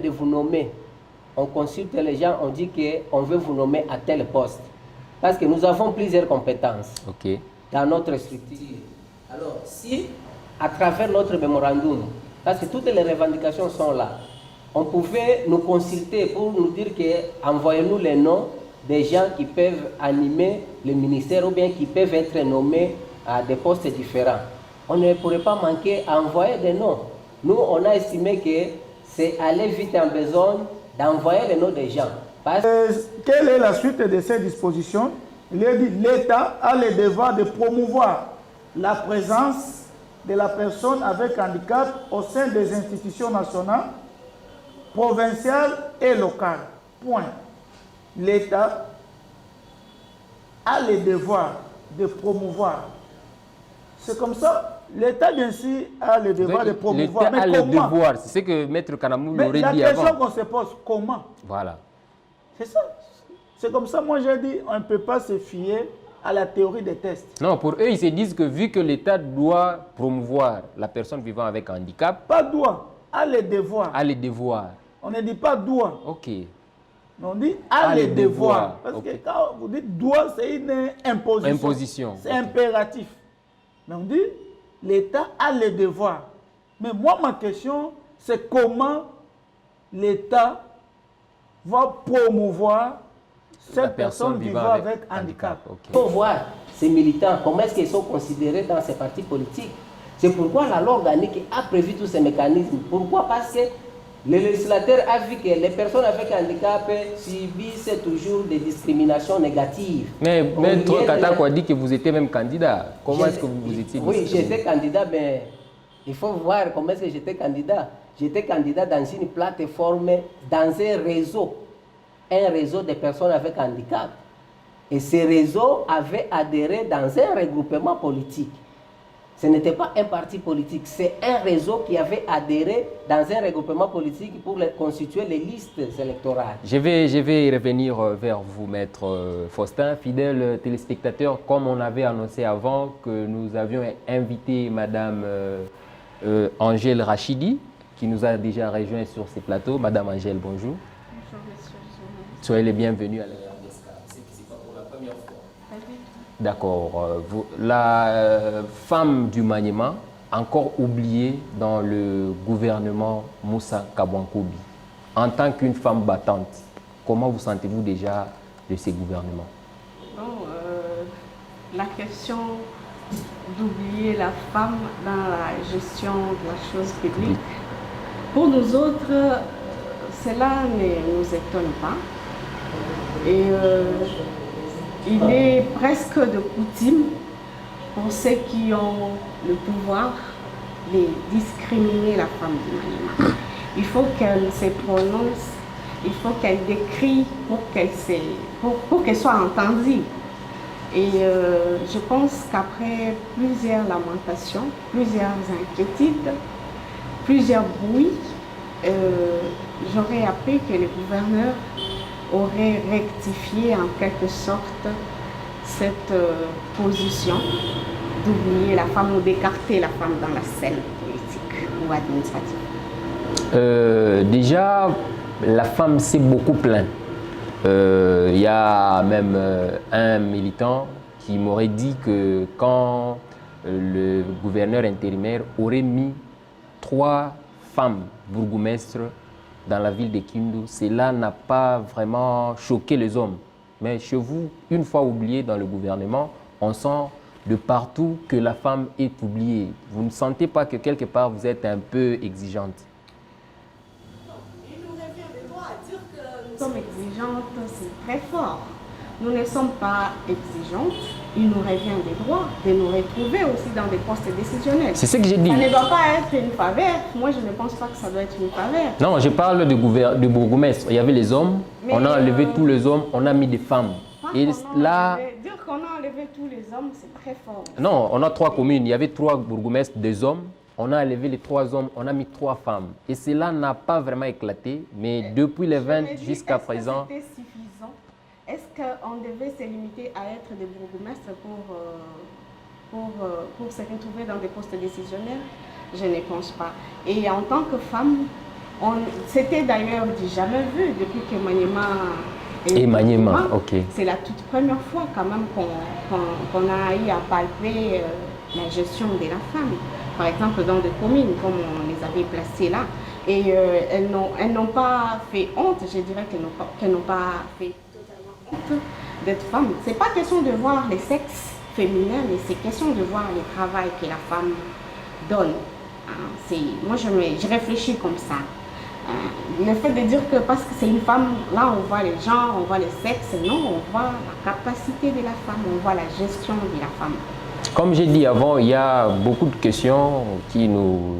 de vous nommer, on consulte les gens, on dit qu'on veut vous nommer à tel poste. Parce que nous avons plusieurs compétences dans notre structure. Alors, si, à travers notre mémorandum, parce que toutes les revendications sont là, on pouvait nous consulter pour nous dire que envoyez-nous les noms des gens qui peuvent animer le ministère ou bien qui peuvent être nommés à des postes différents. On ne pourrait pas manquer à envoyer des noms. Nous, on a estimé que c'est aller vite en besogne d'envoyer les noms des gens. Quelle est la suite de ces dispositions? Il est dit l'État a le devoir de promouvoir la présence de la personne avec handicap au sein des institutions nationales, provinciales et locales. Point. L'État a le devoir de promouvoir. C'est comme ça. L'État, bien sûr, a le devoir de promouvoir. L'État a le devoir. C'est ce que Maître Kanamou l'aurait dit avant. La question qu'on se pose, comment? Voilà. C'est ça. C'est comme ça, moi j'ai dit, on ne peut pas se fier à la théorie des tests. Non, pour eux, ils se disent que vu que l'État doit promouvoir la personne vivant avec handicap... Pas doit, a le devoir. A le devoir. On ne dit pas doit. Ok. On dit a le devoir. Parce que quand vous dites doit, c'est une imposition. C'est impératif. Mais on dit, l'État a le devoir. Mais moi, ma question, c'est comment l'État va promouvoir cette personne vivant avec handicap. Il faut voir ces militants, comment est-ce qu'ils sont considérés dans ces partis politiques. C'est pourquoi la loi organique a prévu tous ces mécanismes. Pourquoi? Parce que le législateur a vu que les personnes avec handicap subissent toujours des discriminations négatives. Mais Maître Katako a dit que vous étiez même candidat. Comment est-ce que vous étiez? Oui, j'étais candidat, mais il faut voir comment est-ce que j'étais candidat. J'étais candidat dans une plateforme, dans un réseau de personnes avec handicap. Et ce réseau avait adhéré dans un regroupement politique. Ce n'était pas un parti politique, c'est un réseau qui avait adhéré dans un regroupement politique pour constituer les listes électorales. Je vais revenir vers vous, Maître Faustin. Fidèle téléspectateur, comme on avait annoncé avant que nous avions invité Madame Angèle Rachidi, qui nous a déjà rejoint sur ces plateaux. Madame Angèle, bonjour. Bonjour, monsieur. Soyez les bienvenus à la RDSK. C'est pas pour la première fois. D'accord. La femme du Maniema, encore oubliée dans le gouvernement Moussa Kabwankoubi. En tant qu'une femme battante, comment vous sentez-vous déjà de ces gouvernements? Bon, la question d'oublier la femme dans la gestion de la chose publique, pour nous autres, cela ne nous étonne pas. Et il est presque de coutume pour ceux qui ont le pouvoir de discriminer la femme du Maniema. Il faut qu'elle se prononce, il faut qu'elle décrie pour qu'elle soit entendue. Et je pense qu'après plusieurs lamentations, plusieurs inquiétudes, plusieurs bruits, j'aurais appris que le gouverneur aurait rectifié en quelque sorte cette position d'oublier la femme ou d'écarter la femme dans la scène politique ou administrative. Déjà, la femme s'est beaucoup plainte. Il y a même un militant qui m'aurait dit que quand le gouverneur intérimaire aurait mis 3 femmes bourgmestres dans la ville de Kindu, cela n'a pas vraiment choqué les hommes. Mais chez vous, une fois oublié dans le gouvernement, on sent de partout que la femme est oubliée. Vous ne sentez pas que quelque part vous êtes un peu exigeante? Il nous revient de droit à dire que nous sommes exigeantes, c'est très fort. Nous ne sommes pas exigeantes. Il nous revient des droits de nous retrouver aussi dans des postes décisionnels. C'est ce que j'ai dit. Ça ne doit pas être une faveur. Moi, je ne pense pas que ça doit être une faveur. Non, je parle de bourgmestre. Il y avait les hommes, mais on a enlevé tous les hommes, on a mis des femmes. Et là, dire qu'on a enlevé tous les hommes, c'est très fort. Non, on a 3 communes. Il y avait 3 bourgmestres, 2 hommes. On a enlevé les 3 hommes, on a mis 3 femmes. Et cela n'a pas vraiment éclaté. Mais depuis les 20 jusqu'à présent... C'était suffisant? Est-ce qu'on devait se limiter à être des bourgmestres pour se retrouver dans des postes décisionnels? Je ne pense pas. Et en tant que femme, C'était d'ailleurs du jamais vu depuis que Maniema ok. C'est la toute première fois quand même qu'on a eu à palper la gestion de la femme. Par exemple, dans des communes, comme on les avait placées là. Et elles n'ont pas fait honte, je dirais qu'elles n'ont pas fait totalement honte d'être femmes. Ce n'est pas question de voir les sexes féminins, mais c'est question de voir le travail que la femme donne. Moi, je réfléchis comme ça. Le fait de dire que parce que c'est une femme, là on voit les genres, on voit les sexes, non, on voit la capacité de la femme, on voit la gestion de la femme. Comme j'ai dit avant, il y a beaucoup de questions qui nous